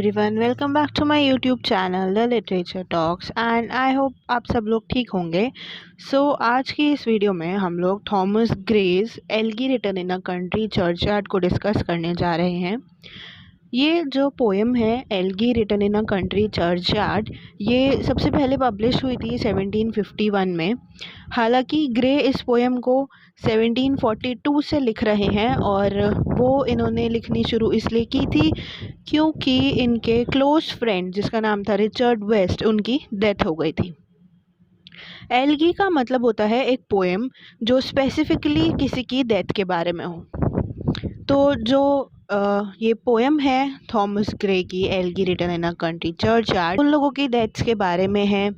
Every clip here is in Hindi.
Everyone, welcome back to my YouTube channel the literature talks and I hope आप सब लोग ठीक होंगे। आज की इस वीडियो में हम लोग Thomas Gray's elegy written in a country churchyard को डिस्कस करने जा रहे हैं। ये जो पोएम है elegy written in a country churchyard, ये सबसे पहले पब्लिश हुई थी 1751 में। हालांकि ग्रे इस पोएम को 1742 से लिख रहे हैं और वो इन्होंने लिखनी शुरू इसलिए की थी क्योंकि इनके क्लोज फ्रेंड जिसका नाम था रिचर्ड वेस्ट, उनकी डेथ हो गई थी। एल्गी का मतलब होता है एक पोएम जो स्पेसिफिकली किसी की डेथ के बारे में हो। तो जो ये पोएम है थॉमस ग्रे की elegy written in a country churchyard, उन लोगों की डेथ्स के बारे में है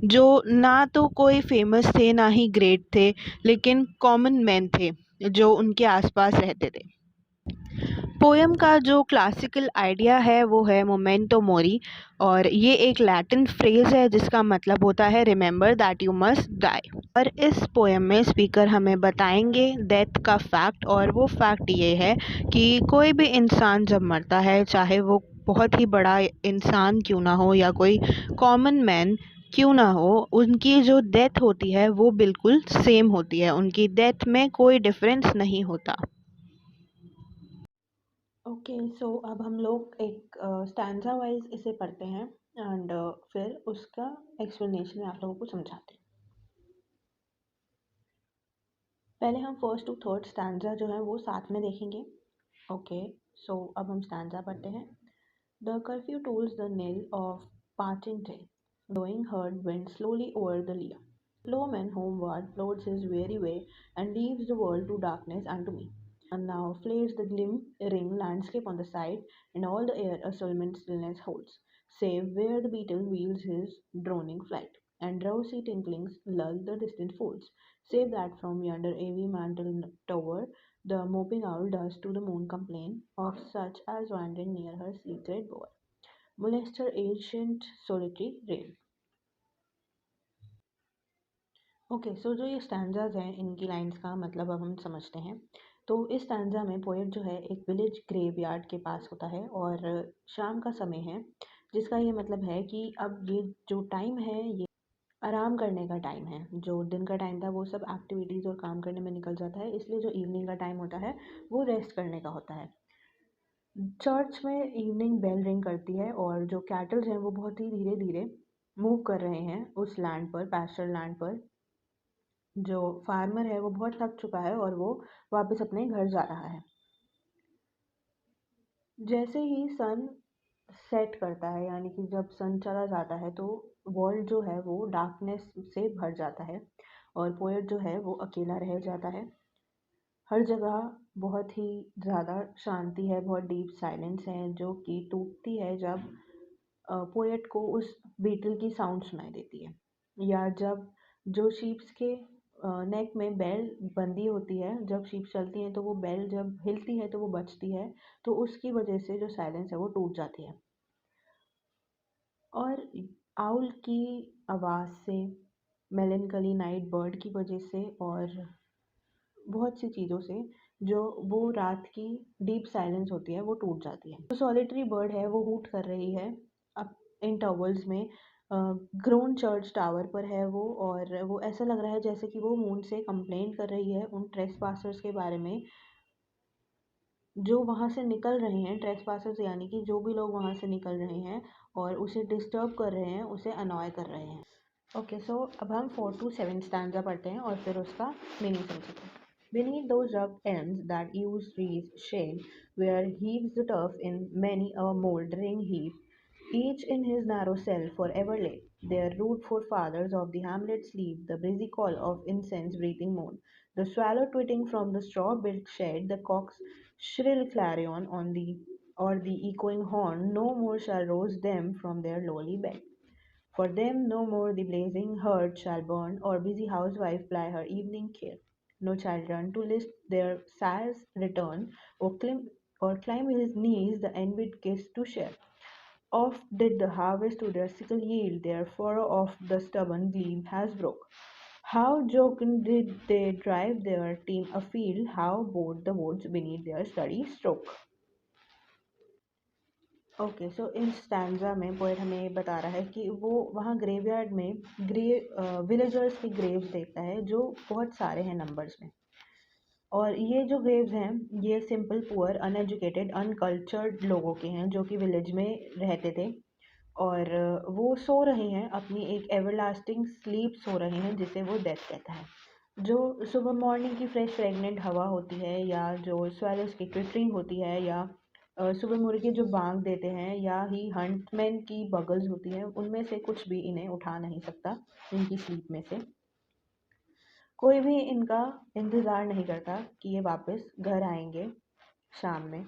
जो ना तो कोई फेमस थे ना ही ग्रेट थे, लेकिन कॉमन मैन थे जो उनके आसपास रहते थे। पोएम का जो क्लासिकल आइडिया है वो है मोमेंटो मोरी, और ये एक लैटिन फ्रेज है जिसका मतलब होता है remember that you must die. और इस पोएम में स्पीकर हमें बताएंगे डेथ का फैक्ट, और वो फैक्ट ये है कि कोई भी इंसान जब मरता है, चाहे वो बहुत ही बड़ा इंसान क्यों ना हो या कोई कॉमन मैन क्यों ना हो, उनकी जो डेथ होती है वो बिल्कुल सेम होती है, उनकी डेथ में कोई डिफरेंस नहीं होता। सो अब हम लोग एक स्टैंजा वाइज इसे पढ़ते हैं एंड फिर उसका एक्सप्लेनेशन आप लोगों को समझाते हैं। पहले हम फर्स्ट टू थर्ड स्टैंजा जो है वो साथ में देखेंगे। अब हम स्टैंजा पढ़ते हैं। The curfew tolls the knell of parting day, blowing herd wind slowly over the lea. Slow man homeward plods his weary way, and leaves the world to darkness and to me. And now flares the glimmering landscape on the side, and all the air a solemn stillness holds, save where the beetle wheels his droning flight, and drowsy tinklings lull the distant folds, save that from yonder avy mantle tower the moping owl does to the moon complain of such as wandering near her secret bower, molest her ancient solitary reign. सो जो ये स्टैंजाज हैं इनकी लाइंस का मतलब अब हम समझते हैं। तो इस स्टैंजा में पोएट जो है एक विलेज ग्रेवयार्ड के पास होता है और शाम का समय है, जिसका ये मतलब है कि अब ये जो टाइम है ये आराम करने का टाइम है। जो दिन का टाइम था वो सब एक्टिविटीज़ और काम करने में निकल जाता है, इसलिए जो इवनिंग का टाइम होता है वो रेस्ट करने का होता है। चर्च में इवनिंग बेल रिंग करती है और जो कैटल्स हैं वो बहुत ही धीरे धीरे मूव कर रहे हैं उस लैंड पर, पैस्चर लैंड पर। जो फार्मर है वो बहुत थक चुका है और वो वापस अपने घर जा रहा है। जैसे ही सन सेट करता है, यानी कि जब सन चला जाता है, तो वर्ल्ड जो है वो डार्कनेस से भर जाता है और पोएट जो है वो अकेला रह जाता है। हर जगह बहुत ही ज़्यादा शांति है, बहुत डीप साइलेंस है जो कि टूटती है जब पोएट को उस बीटल की साउंड सुनाई देती है, या जब जो शीप्स के नेक में बेल बंधी होती है, जब शीप चलती हैं तो वो बेल जब हिलती है तो वो बजती है, तो उसकी वजह से जो साइलेंस है वो टूट जाती है। और आउल की आवाज़ से, मेलनकली नाइट बर्ड की वजह से और बहुत सी चीज़ों से जो वो रात की डीप साइलेंस होती है वो टूट जाती है। जो सॉलिटरी बर्ड है वो हूट कर रही है अब इंटरवल्स में। ग्रोन चर्च टावर पर है वो, और वो ऐसा लग रहा है जैसे कि वो मून से कंप्लेन कर रही है उन ट्रेस पासर्स के बारे में जो वहाँ से निकल रहे हैं। ट्रेस पासर्स यानी कि जो भी लोग वहाँ से निकल रहे हैं और उसे डिस्टर्ब कर रहे हैं, उसे अनॉय कर रहे हैं। अब हम 4 to 7 स्टैंजा पढ़ते हैं और फिर उसका मीनिंग समझते हैं। Beneath those rugged elms that use trees shade, where heaves the turf in many a mouldering heap, each in his narrow cell forever lay, their rude forefathers of the hamlet sleep, the busy call of incense-breathing moon, the swallow twitting from the straw-built shed, the cock's shrill clarion on the or the echoing horn, no more shall rouse them from their lowly bed. For them no more the blazing hearth shall burn, or busy housewife ply her evening care. No child run to list their sire's return, or climb his knees the envied kiss to share. Oft did the harvest to their sickle yield, their furrow of the stubborn glebe has broke. How jocund did they drive their team afield, how bowed the woods beneath their steady stroke. Okay, so in stanza में पोएट हमें ये बता रहा है कि वो वहाँ ग्रेवयार्ड में विलेजर्स की ग्रेव्स देखता है जो बहुत सारे हैं नंबर्स में। और ये जो ग्रेव्स हैं ये सिंपल पुअर अनएजुकेटेड अनकल्चर्ड लोगों के हैं जो कि विलेज में रहते थे। और वो सो रहे हैं अपनी एक एवरलास्टिंग स्लीप सो रहे हैं जिसे वो डेथ कहता है। जो सुबह मॉर्निंग की फ्रेश फ्रेगनेंट हवा होती है या जो स्वेलर्स की ट्विटरिंग होती है या सुबह मुर्गे जो बांग देते हैं या ही हंटमैन की बगल्स होती है उनमें से कुछ भी इन्हें उठा नहीं सकता इनकी स्लीप में से। कोई भी इनका इंतज़ार नहीं करता कि ये वापस घर आएंगे शाम में।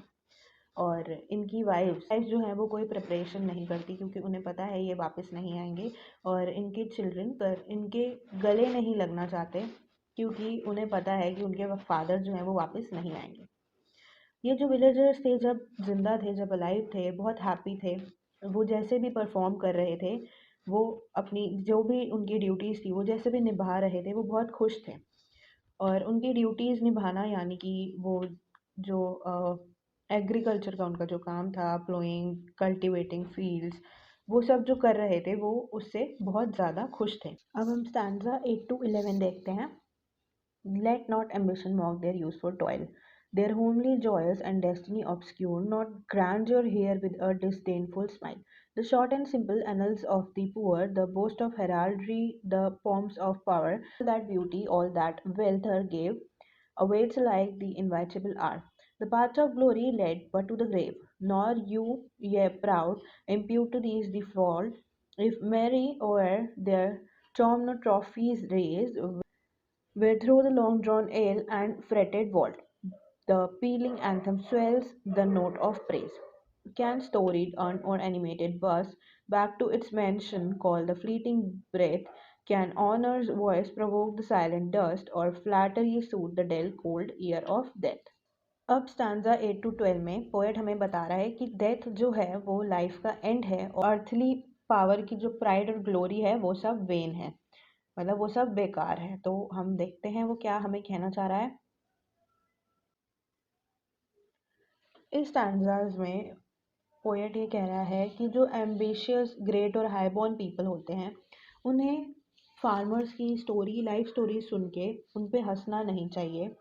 और इनकी वाइफ्स जो हैं वो कोई प्रिपरेशन नहीं करती क्योंकि उन्हें पता है ये वापस नहीं आएंगे। और इनके चिल्ड्रन पर इनके गले नहीं लगना चाहते क्योंकि उन्हें पता है कि उनके फादर जो हैं वो वापस नहीं आएंगे। ये जो विलेजर्स थे जब जिंदा थे जब अलाइव थे बहुत हैप्पी थे। वो जैसे भी परफॉर्म कर रहे थे वो अपनी जो भी उनकी ड्यूटीज़ थी वो जैसे भी निभा रहे थे वो बहुत खुश थे। और उनकी ड्यूटीज़ निभाना यानी कि वो जो एग्रीकल्चर का उनका जो काम था प्लोइंग कल्टीवेटिंग फील्ड्स वो सब जो कर रहे थे वो उससे बहुत ज़्यादा खुश थे। अब हम स्टैंजा 8 to 11 देखते हैं। Let not ambition mock their useful toil. Their homely joys and destiny obscure, not grandeur here with a disdainful smile. The short and simple annals of the poor, the boast of heraldry, the pomps of power, all that beauty, all that wealth her gave, awaits alike the inevitable hour. The path of glory led but to the grave, nor you, ye proud, impute to these the fault. If merry o'er their tomb no trophies raise, where through the long drawn ale and fretted vault, the pealing anthem swells the note of praise. Can storied urn or animated bus back to its mansion call the fleeting breath? Can honor's voice provoke the silent dust, or flattery soothe the dull cold ear of death? अब स्टैंजा 8 to 12 में पोएट हमें बता रहा है कि डेथ जो है वो लाइफ का एंड है और अर्थली पावर की जो प्राइड और ग्लोरी है वो सब वेन है, मतलब वो सब बेकार है। तो हम देखते हैं वो क्या हमें कहना चाह रहा है। इस स्टैंजाज में पोएट ये कह रहा है कि जो एम्बिशियस ग्रेट और हाई बॉर्न पीपल होते हैं उन्हें फार्मर्स की स्टोरी लाइफ स्टोरी सुन के उन पे हंसना नहीं चाहिए।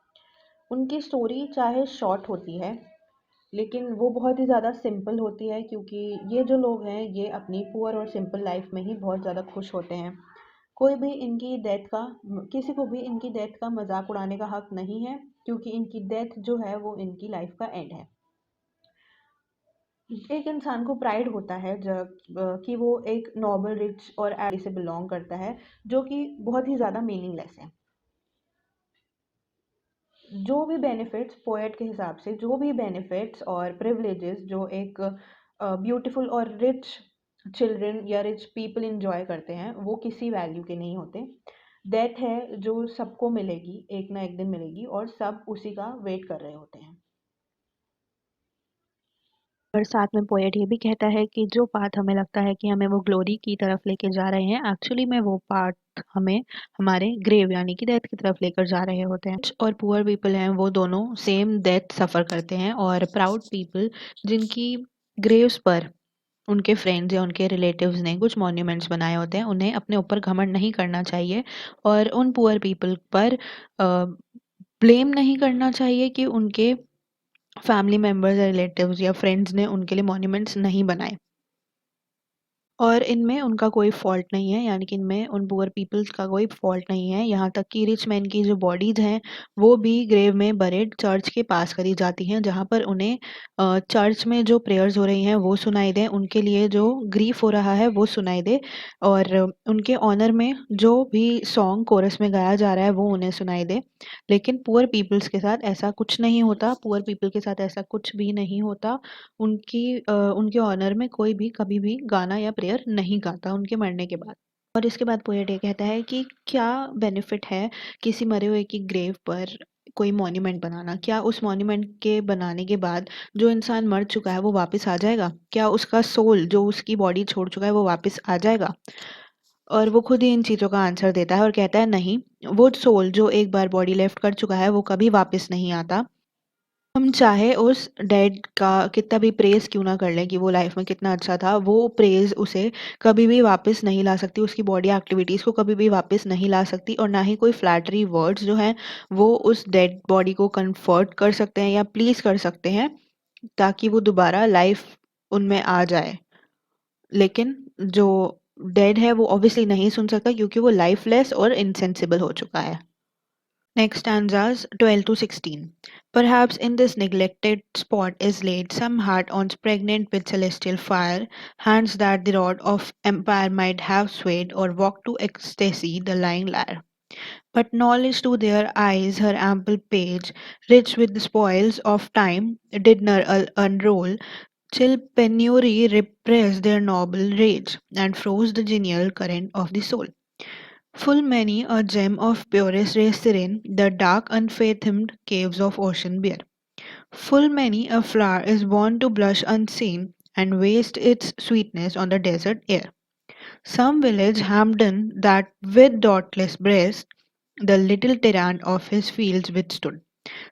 उनकी स्टोरी चाहे शॉर्ट होती है लेकिन वो बहुत ही ज़्यादा सिंपल होती है क्योंकि ये जो लोग हैं ये अपनी पुअर और सिंपल लाइफ में ही बहुत ज़्यादा खुश होते हैं। कोई भी इनकी डेथ का किसी को भी इनकी डेथ का मजाक उड़ाने का हक नहीं है क्योंकि इनकी डेथ जो है वो इनकी लाइफ का एंड है। एक इंसान को प्राइड होता है जब कि वो एक नॉबल रिच और एडी से बिलोंग करता है जो कि बहुत ही ज़्यादा मीनिंगलेस है। जो भी बेनिफिट्स पोएट के हिसाब से जो भी बेनिफिट्स और प्रिविलेजेस जो एक ब्यूटीफुल और रिच चिल्ड्रन या रिच पीपल इंजॉय करते हैं वो किसी वैल्यू के नहीं होते। डेथ है जो सबको मिलेगी एक ना एक दिन मिलेगी और सब उसी का वेट कर रहे होते हैं। और साथ में पोएट ये भी कहता है कि जो पाथ हमें लगता है कि हमें वो ग्लोरी की तरफ लेके जा रहे हैं एक्चुअली में वो पाथ हमें हमारे ग्रेव यानी कि डेथ की तरफ लेकर जा रहे होते हैं। और पुअर पीपल हैं वो दोनों सेम डेथ सफ़र करते हैं और प्राउड पीपल जिनकी ग्रेव्स पर उनके फ्रेंड्स या उनके रिलेटिव्स ने कुछ मॉन्यूमेंट्स बनाए होते हैं उन्हें अपने ऊपर घमंड नहीं करना चाहिए और उन पुअर पीपल पर ब्लेम नहीं करना चाहिए कि उनके फैमिली मेंबर्स या रिलेटिव्स या फ्रेंड्स ने उनके लिए मॉन्यूमेंट्स नहीं बनाए और इनमें उनका कोई फ़ॉल्ट नहीं है, यानी कि इनमें उन पुअर पीपल्स का कोई फ़ॉल्ट नहीं है। यहाँ तक कि रिच मैन की जो बॉडीज़ हैं, वो भी ग्रेव में बरेड चर्च के पास करी जाती हैं, जहाँ पर उन्हें चर्च में जो प्रेयर्स हो रही हैं, वो सुनाई दें, उनके लिए जो ग्रीफ़ हो रहा है, वो सुनाई दे और उनके ऑनर में जो भी सॉन्ग कोरस में गाया जा रहा है, वो उन्हें सुनाई दे। लेकिन पुअर पीपल्स के साथ ऐसा कुछ नहीं होता, पुअर पीपल के साथ ऐसा कुछ भी नहीं होता। उनके ऑनर में कोई भी कभी भी गाना या प्रेयर नहीं गाता उनके मरने के बाद। और इसके बाद पोएट ये कहता है कि क्या बेनिफिट है किसी मरे हुए की ग्रेव पर कोई मॉन्यूमेंट बनाना? क्या उस मॉन्यूमेंट के बनाने के बाद जो इंसान मर चुका है वो वापस आ जाएगा? क्या उसका सोल जो उसकी बॉडी छोड़ चुका है वो वापस आ जाएगा? और वो खुद ही इन चीज़ों का आंसर देता है और कहता है नहीं, वो सोल जो एक बार बॉडी लेफ्ट कर चुका है वो कभी वापस नहीं आता। हम चाहे उस डेड का कितना भी प्रेज़ क्यों ना कर लें कि वो लाइफ़ में कितना अच्छा था, वो प्रेज़ उसे कभी भी वापस नहीं ला सकती, उसकी बॉडी एक्टिविटीज़ को कभी भी वापस नहीं ला सकती और ना ही कोई फ्लैटरी वर्ड्स जो हैं, वो उस डेड बॉडी को कन्फर्ट कर सकते हैं या प्लीज़ कर सकते हैं, ताकि वो दोबारा लाइफ़ उनमें आ जाए। लेकिन जो डेड है, वो ऑब्वियसली नहीं सुन सकता क्योंकि वो लाइफ़लेस और इनसेंसिबल हो चुका है। Next stanzas 12 to 16. Perhaps in this neglected spot is laid some heart once pregnant with celestial fire, hands that the rod of empire might have swayed or walked to ecstasy the lying lyre. But knowledge to their eyes her ample page, rich with the spoils of time, did not unroll, till penury repressed their noble rage, and froze the genial current of the soul. Full many a gem of purest ray serene the dark unfathomed caves of ocean bear. Full many a flower is born to blush unseen and waste its sweetness on the desert air. Some village Hampden that with dauntless breast the little tyrant of his fields withstood.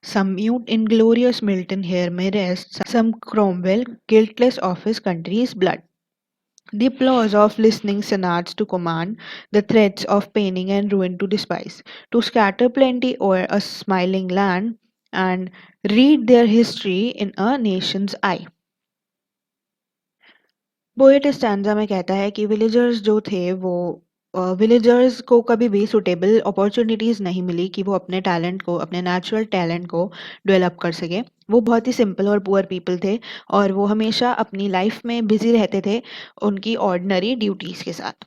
Some mute inglorious Milton here may rest, some Cromwell guiltless of his country's blood. The applause of listening senates to command, the threats of paining and ruin to despise, to scatter plenty o'er a smiling land, and read their history in a nation's eye. Poet इस स्टैंजा में कहता है कि विलेजर्स जो थे वो विलेजर्स को कभी भी सुटेबल अपॉर्चुनिटीज़ नहीं मिली कि वो अपने टैलेंट को अपने नेचुरल टैलेंट को डेवलप कर सके। वो बहुत ही सिंपल और पुअर पीपल थे और वो हमेशा अपनी लाइफ में बिजी रहते थे उनकी ऑर्डिनरी ड्यूटीज़ के साथ।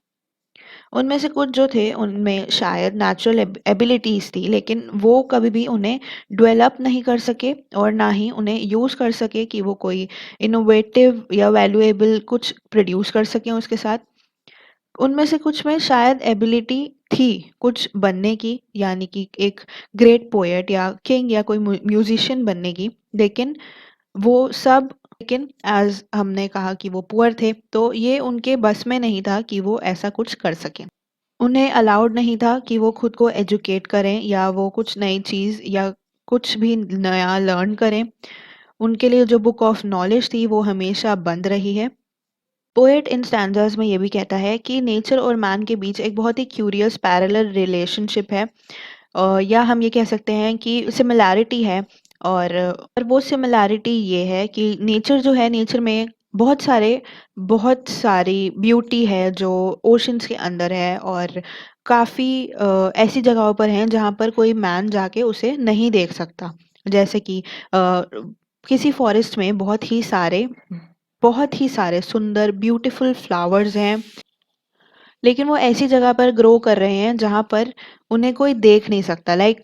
उनमें से कुछ जो थे उनमें शायद नेचुरल एबिलिटीज़ थी लेकिन वो कभी भी उन्हें डेवलप नहीं कर सके और ना ही उन्हें यूज़ कर सके कि वो कोई इनोवेटिव या वैल्यूएबल कुछ प्रोड्यूस कर सकें उसके साथ। उनमें से कुछ में शायद एबिलिटी थी कुछ बनने की यानी कि एक ग्रेट पोएट या किंग या कोई म्यूजिशियन बनने की, लेकिन वो सब लेकिन एज़ हमने कहा कि वो पुअर थे तो ये उनके बस में नहीं था कि वो ऐसा कुछ कर सकें। उन्हें अलाउड नहीं था कि वो खुद को एजुकेट करें या वो कुछ नई चीज़ या कुछ भी नया लर्न करें। उनके लिए जो बुक ऑफ नॉलेज थी वो हमेशा बंद रही है। पोएट इन स्टैंजास में ये भी कहता है कि नेचर और मैन के बीच एक बहुत ही क्यूरियस पैरेलल रिलेशनशिप है, या हम ये कह सकते हैं कि सिमिलैरिटी है। और वो सिमिलैरिटी ये है कि नेचर जो है नेचर में बहुत सारी ब्यूटी है जो ओशंस के अंदर है और काफ़ी ऐसी जगहों पर हैं जहाँ पर कोई मैन जाके उसे नहीं देख सकता। जैसे कि किसी फॉरेस्ट में बहुत ही सारे सुंदर ब्यूटीफुल फ्लावर्स हैं, लेकिन वो ऐसी जगह पर ग्रो कर रहे हैं जहाँ पर उन्हें कोई देख नहीं सकता। लाइक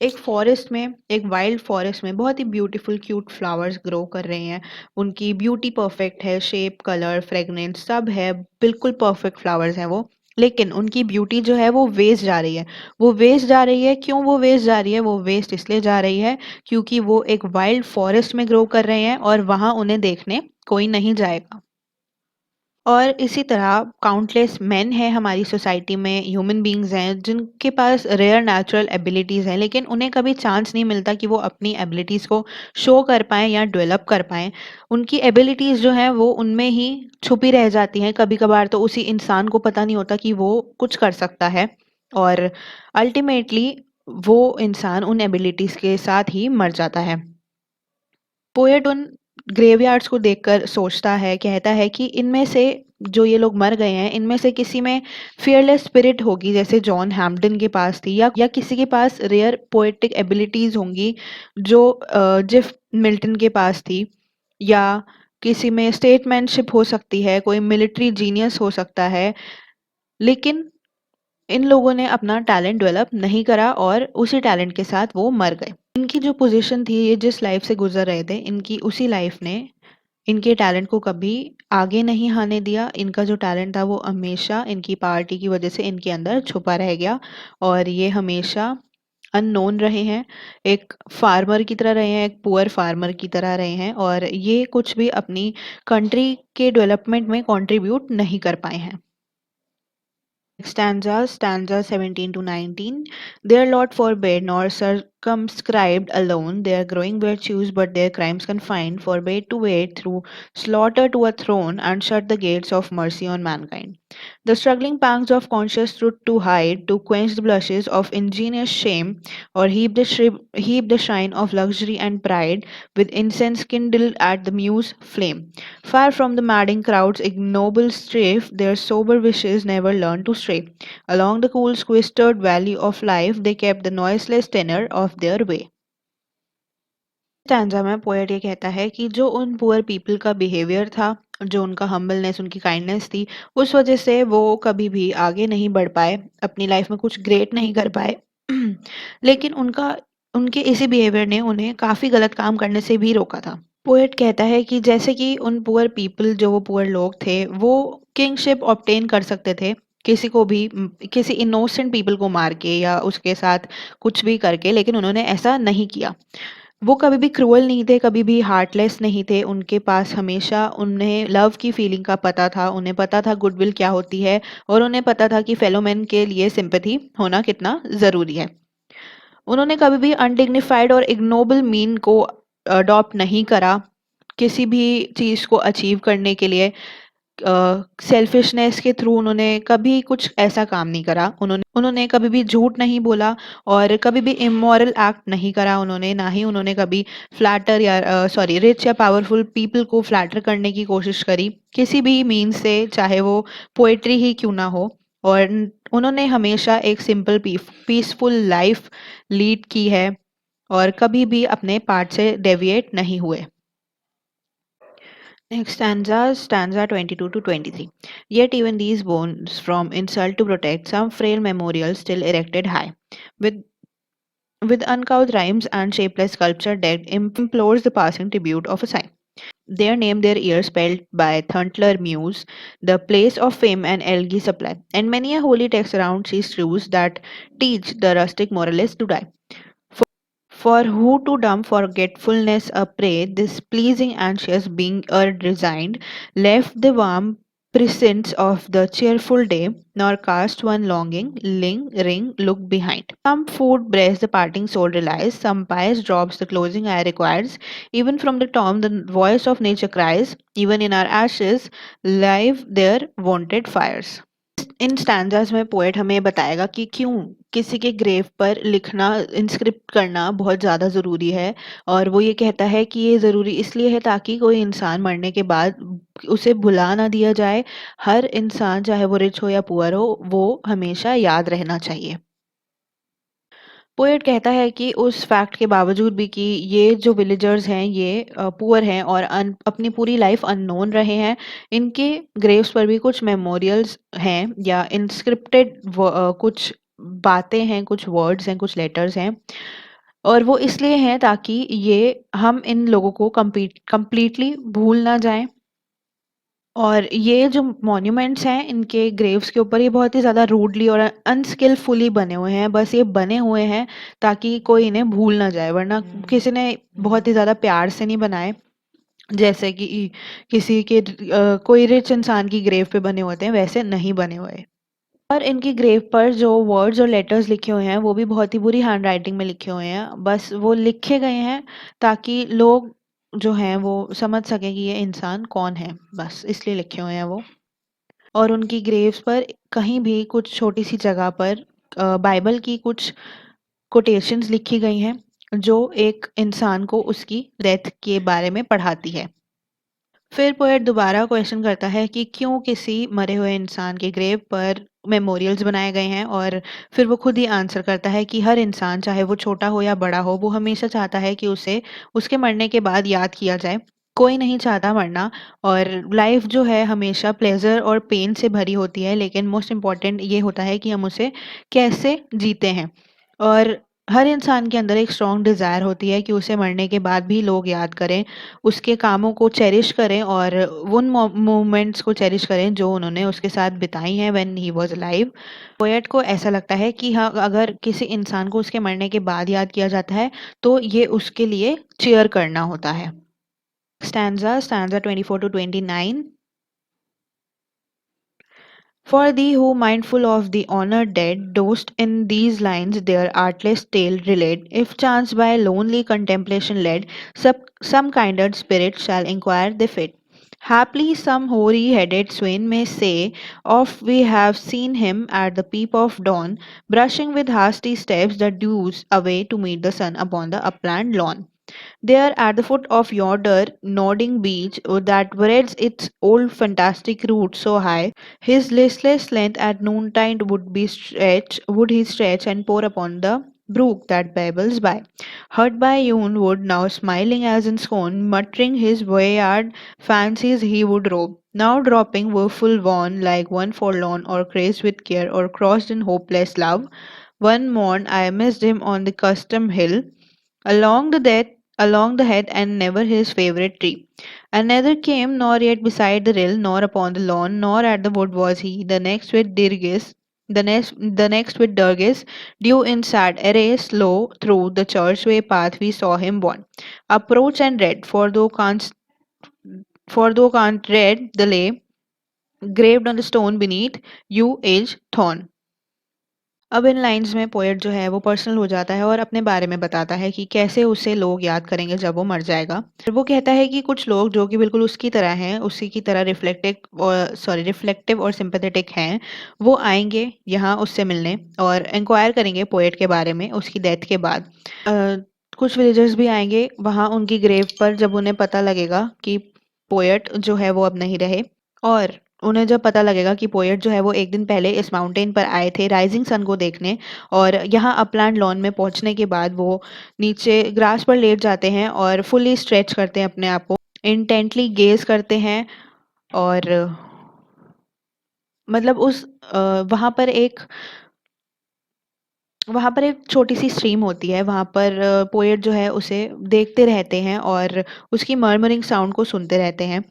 एक वाइल्ड फॉरेस्ट में बहुत ही ब्यूटीफुल क्यूट फ्लावर्स ग्रो कर रहे हैं। उनकी ब्यूटी परफेक्ट है, शेप, कलर, फ्रेगनेंस सब है, बिल्कुल परफेक्ट फ्लावर्स हैं वो। लेकिन उनकी ब्यूटी जो है वो वेस्ट जा रही है। वो वेस्ट जा रही है, क्यों वो वेस्ट जा रही है? वो वेस्ट इसलिए जा रही है क्योंकि वो एक वाइल्ड फॉरेस्ट में ग्रो कर रहे हैं और वहाँ उन्हें देखने कोई नहीं जाएगा। और इसी तरह काउंटलेस मेन हैं हमारी सोसाइटी में, ह्यूमन बीइंग्स हैं जिनके पास रेयर नेचुरल एबिलिटीज़ हैं, लेकिन उन्हें कभी चांस नहीं मिलता कि वो अपनी एबिलिटीज़ को शो कर पाएँ या डेवलप कर पाएँ। उनकी एबिलिटीज़ जो हैं वो उनमें ही छुपी रह जाती हैं, कभी-कभार तो उसी इंसान को पता नहीं होता कि वो कुछ कर सकता है और अल्टीमेटली वो इंसान उन एबिलिटीज़ के साथ ही मर जाता है। पोएट उन ग्रेवयार्ड्स को देखकर सोचता है, कहता है कि इनमें से जो ये लोग मर गए हैं, इनमें से किसी में फ़ियरलेस स्पिरिट होगी जैसे जॉन हैम्पडन के पास थी या किसी के पास रेयर पोएटिक एबिलिटीज़ होंगी जो जेफ मिल्टन के पास थी, या किसी में स्टेटमैनशिप हो सकती है, कोई मिलिट्री जीनियस हो सकता है। लेकिन इन लोगों ने अपना टैलेंट डेवलप नहीं करा और उसी टैलेंट के साथ वो मर गए। इनकी जो पोजीशन थी, ये जिस लाइफ से गुजर रहे थे, इनकी उसी लाइफ ने इनके टैलेंट को कभी आगे नहीं आने दिया। इनका जो टैलेंट था वो हमेशा इनकी पार्टी की वजह से इनके अंदर छुपा रह गया और ये हमेशा अननोन रहे हैं। एक फार्मर की तरह रहे हैं, एक पुअर फार्मर की तरह रहे हैं और ये कुछ भी अपनी कंट्री के डेवलपमेंट में कंट्रीब्यूट नहीं कर पाए हैं। Stanza 17 to 19. Their lot forbade nor circumscribed alone their growing virtues, but their crimes confined, forbade to wade through slaughter to a throne, and shut the gates of mercy on mankind. The struggling pangs of conscious truth to hide, to quench the blushes of ingenious shame, or heap the shrine of luxury and pride with incense kindled at the muse flame. Far from the madding crowd's ignoble strife, their sober wishes never learned to stray. Along the cool, sequestered valley of life, they kept the noiseless tenor of their way. Stanza में पोएट ये कहता है कि जो उन पुअर पीपल का बिहेवियर था, जो उनका हम्बलनेस, उनकी काइंडनेस थी, उस वजह से वो कभी भी आगे नहीं बढ़ पाए, अपनी लाइफ में कुछ ग्रेट नहीं कर पाए। लेकिन उनके इसी बिहेवियर ने उन्हें काफ़ी गलत काम करने से भी रोका था। पोएट कहता है कि जैसे कि उन पुअर पीपल, जो वो पुअर लोग थे, वो किंगशिप ऑब्टेन कर सकते थे किसी को भी, किसी इनोसेंट पीपल को मार के या उसके साथ कुछ भी करके, लेकिन उन्होंने ऐसा नहीं किया। वो कभी भी क्रूअल नहीं थे, कभी भी हार्टलेस नहीं थे। उनके पास हमेशा उन्हें लव की फीलिंग का पता था, उन्हें पता था गुडविल क्या होती है, और उन्हें पता था कि फेलो मैन के लिए सिंपैथी होना कितना ज़रूरी है। उन्होंने कभी भी अनडिग्निफाइड और इग्नोबल मीन को अडॉप्ट नहीं करा। किसी भी चीज़ को अचीव करने के लिए सेल्फिशनेस के थ्रू उन्होंने कभी कुछ ऐसा काम नहीं करा। उन्होंने उन्होंने कभी भी झूठ नहीं बोला और कभी भी इमोरल एक्ट नहीं करा उन्होंने, ना ही उन्होंने कभी फ्लैटर या रिच या पावरफुल पीपल को फ्लैटर करने की कोशिश करी, किसी भी मीन्स से, चाहे वो पोएट्री ही क्यों ना हो। और उन्होंने हमेशा एक सिंपल पीसफुल लाइफ लीड की है और कभी भी अपने पार्ट से डेविएट नहीं हुए। Next stanza 22 to 23. Yet even these bones from insult to protect some frail memorial still erected high. With with uncouth rhymes and shapeless sculpture decked implores the passing tribute of a sigh. Their name, their ears spelled by Thuntler Muse, the place of fame and elgy supply, and many a holy text around she strews that teach the rustic moralist to die. For who to dumb forgetfulness a prey, this pleasing anxious being resigned, left the warm precincts of the cheerful day, nor cast one longing, ring look behind. Some food breast the parting soul relies, some pious drops the closing eye requires, even from the tomb the voice of nature cries, even in our ashes, live their wonted fires. इन स्टैन्ज़ास में पोएट हमें बताएगा कि क्यों किसी के ग्रेव पर लिखना, इंस्क्रिप्ट करना बहुत ज़्यादा ज़रूरी है। और वो ये कहता है कि ये ज़रूरी इसलिए है ताकि कोई इंसान मरने के बाद उसे भुला ना दिया जाए। हर इंसान, चाहे वो रिच हो या पुअर हो, वो हमेशा याद रहना चाहिए। पोएट कहता है कि उस फैक्ट के बावजूद भी कि ये जो विलेजर्स हैं ये पुअर हैं और अपनी पूरी लाइफ अननोन रहे हैं, इनके ग्रेव्स पर भी कुछ मेमोरियल्स हैं या इंस्क्रिप्टेड कुछ बातें हैं, कुछ वर्ड्स हैं, कुछ लेटर्स हैं। और वो इसलिए हैं ताकि ये हम इन लोगों को कंप्लीटली भूल ना जाएं। और ये जो मॉन्यूमेंट्स हैं इनके ग्रेव्स के ऊपर, ये बहुत ही ज़्यादा रूडली और अनस्किलफुली बने हुए हैं। बस ये बने हुए हैं ताकि कोई इन्हें भूल ना जाए, वरना किसी ने बहुत ही ज़्यादा प्यार से नहीं बनाए, जैसे कि किसी के कोई रिच इंसान की ग्रेव पे बने होते हैं, वैसे नहीं बने हुए। और इनकी ग्रेव पर जो वर्ड्स और लेटर्स लिखे हुए हैं वो भी बहुत ही बुरी हैंडराइटिंग में लिखे हुए हैं। बस वो लिखे गए हैं ताकि लोग जो हैं वो समझ सकें कि ये इंसान कौन है, बस इसलिए लिखे हुए हैं वो। और उनकी ग्रेव्स पर कहीं भी कुछ छोटी सी जगह पर बाइबल की कुछ कोटेशंस लिखी गई हैं जो एक इंसान को उसकी डेथ के बारे में पढ़ाती है। फिर पोएट दोबारा क्वेश्चन करता है कि क्यों किसी मरे हुए इंसान के ग्रेव पर मेमोरियल्स बनाए गए हैं, और फिर वो खुद ही आंसर करता है कि हर इंसान, चाहे वो छोटा हो या बड़ा हो, वो हमेशा चाहता है कि उसे उसके मरने के बाद याद किया जाए। कोई नहीं चाहता मरना, और लाइफ जो है हमेशा प्लेजर और पेन से भरी होती है, लेकिन मोस्ट इम्पॉर्टेंट ये होता है कि हम उसे कैसे जीते हैं। और हर इंसान के अंदर एक स्ट्रॉन्ग डिज़ायर होती है कि उसे मरने के बाद भी लोग याद करें, उसके कामों को चेरिश करें और उन मोमेंट्स को चेरिश करें जो उन्होंने उसके साथ बिताई हैं when he was alive. Poet को ऐसा लगता है कि हाँ, अगर किसी इंसान को उसके मरने के बाद याद किया जाता है तो ये उसके लिए चीयर करना होता है। Stanza 24 to 29. For thee who, mindful of the honored dead, dost in these lines their artless tale relate, if chance by lonely contemplation led, some kindred spirit shall inquire the fate. Haply some hoary headed swain may say, of we have seen him at the peep of dawn, brushing with hasty steps the dews away to meet the sun upon the upland lawn. There, at the foot of yonder nodding beech that spreads its old fantastic roots so high, his listless length at noontide would he stretch and pour upon the brook that babbles by. Heard by yon wood, now smiling as in scorn, muttering his wayward fancies he would rove. Now dropping woeful wan, like one forlorn, or crazed with care, or crossed in hopeless love. One morn I missed him on the custom hill, along the death, along the heath, and never his favourite tree. Another came, nor yet beside the rill, nor upon the lawn, nor at the wood was he. The next with Durgis, due in sad array, slow through the churchway path we saw him borne. Approach and read, for thou can't read the lay, graved on the stone beneath, you age thorn. अब इन लाइन्स में पोएट जो है वो पर्सनल हो जाता है और अपने बारे में बताता है कि कैसे उसे लोग याद करेंगे जब वो मर जाएगा। वो कहता है कि कुछ लोग जो कि बिल्कुल उसकी तरह हैं, उसी की तरह रिफ्लेक्टिव और सिम्पैथेटिक हैं, वो आएँगे यहाँ उससे मिलने और इंक्वायर करेंगे पोएट के बारे में उसकी डेथ के बाद। अ, कुछ विलेजर्स भी आएँगे वहाँ उनकी ग्रेव पर जब उन्हें पता लगेगा कि पोएट जो है वो अब नहीं रहे, और उन्हें जब पता लगेगा कि पोएट जो है वो एक दिन पहले इस माउंटेन पर आए थे राइजिंग सन को देखने, और यहाँ अपलैंड लॉन में पहुँचने के बाद वो नीचे ग्रास पर लेट जाते हैं और फुली स्ट्रेच करते हैं अपने आप को, इंटेंटली गेज करते हैं और मतलब वहाँ पर एक वहाँ पर एक छोटी-सी स्ट्रीम होती है, वहाँ पर पोएट जो है उसे देखते रहते हैं और उसकी मर्मरिंग साउंड को सुनते रहते हैं।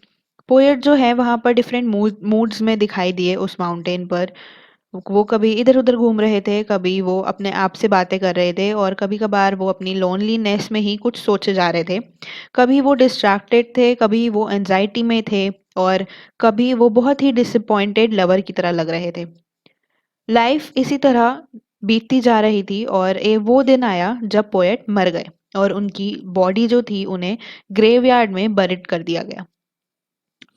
पोएट जो है वहाँ पर डिफरेंट मूड्स में दिखाई दिए उस माउंटेन पर। वो कभी इधर-उधर घूम रहे थे, कभी वो अपने आप से बातें कर रहे थे और कभी-कभार वो अपनी लोनलीनेस में ही कुछ सोचे जा रहे थे। कभी वो डिस्ट्रैक्टेड थे, कभी वो एंग्ज़ायटी में थे और कभी वो बहुत ही डिसअपॉइंटेड लवर की तरह लग रहे थे। लाइफ इसी तरह बीतती जा रही थी और वो दिन आया जब पोएट मर गए और उनकी बॉडी जो थी उन्हें ग्रेवयार्ड में बरिड कर दिया गया,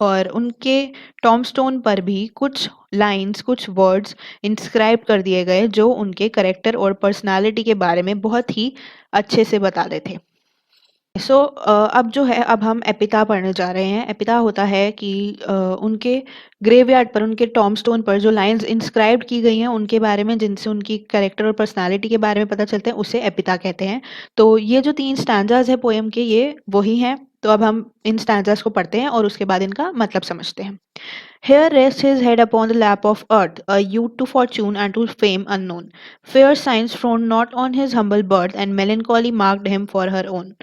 और उनके टॉम्बस्टोन पर भी कुछ लाइंस, कुछ वर्ड्स इंस्क्राइब कर दिए गए जो उनके कैरेक्टर और पर्सनालिटी के बारे में बहुत ही अच्छे से बताते थे। अब जो है अब हम एपिटा पढ़ने जा रहे हैं। एपिटा होता है कि उनके ग्रेवयार्ड पर, उनके टॉम्बस्टोन पर जो लाइन्स इंस्क्राइब्ड की गई हैं उनके बारे में, जिनसे उनकी कैरेक्टर और पर्सनैलिटी के बारे में पता चलता है, उसे एपिटा कहते हैं। तो ये जो 3 स्टैंजाज़ हैं पोएम के, ये वही हैं। तो अब हम इन स्टैंजाज़ को पढ़ते हैं और उसके बाद इनका मतलब समझते हैं। Here rests his head upon the lap of earth, a youth to fortune and to fame unknown. Fair signs frowned not on his humble birth, and melancholy marked him for her own.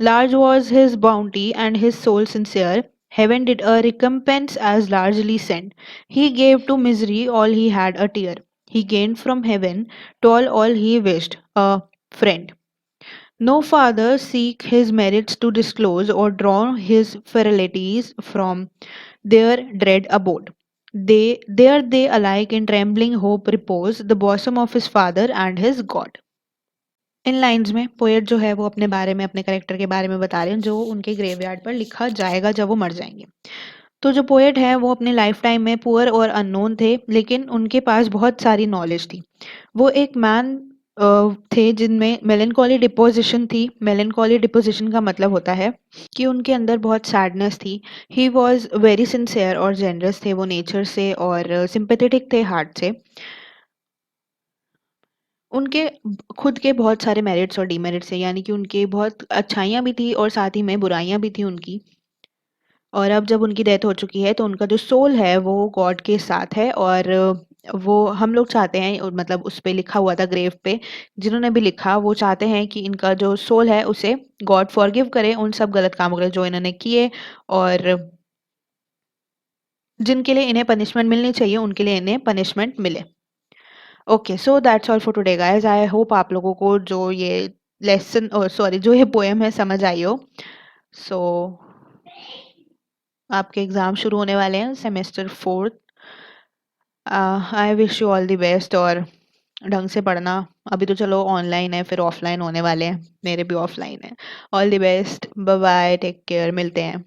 Large was his bounty, and his soul sincere. Heaven did a recompense as largely send. He gave to misery all he had a tear. He gained from heaven toil all he wished, a friend. No father seek his merits to disclose or draw his frailties from their dread abode. They alike in trembling hope repose, the bosom of his father and his God. In lines में पोएट जो है वो अपने बारे में, अपने कैरेक्टर के बारे में बता रहे हैं जो उनके ग्रेवयार्ड पर लिखा जाएगा जब वो मर जाएँगे। तो जो पोएट है वो अपने लाइफ टाइम में पुअर और अननोन थे, लेकिन उनके पास बहुत सारी नॉलेज थी। वो एक मैन थे जिनमें मेलनकॉली डिपोज़िशन थी। मेलनकॉली डिपोज़िशन का मतलब होता है कि उनके अंदर बहुत सैडनेस थी। ही वाज़ वेरी सिंसियर और जेनरस थे वो नेचर से, और सिम्पैथेटिक थे हार्ट से। उनके खुद के बहुत सारे मेरिट्स और डीमेरिट्स हैं, यानी कि उनकी बहुत अच्छाइयाँ भी थी और साथ ही में बुराइयाँ भी थी उनकी। और अब जब उनकी डेथ हो चुकी है तो उनका जो सोल है वो गॉड के साथ है, और वो हम लोग चाहते हैं, मतलब उस पे लिखा हुआ था ग्रेव पे, जिन्होंने भी लिखा वो चाहते हैं कि इनका जो सोल है उसे गॉड फॉरगिव करे उन सब गलत कामों के लिए जो इन्होंने किए, और जिनके लिए इन्हें पनिशमेंट मिलनी चाहिए उनके लिए इन्हें पनिशमेंट मिले। Okay, so that's all for today guys. I hope आप लोगों को जो ये जो ये पोएम है समझ आई हो। सो आपके एग्ज़ाम शुरू होने वाले हैं, semester 4th। I wish you all the best और ढंग से पढ़ना। अभी तो चलो ऑनलाइन है, फिर ऑफलाइन होने वाले हैं, मेरे भी ऑफलाइन है। All the best, bye bye, take care, मिलते हैं।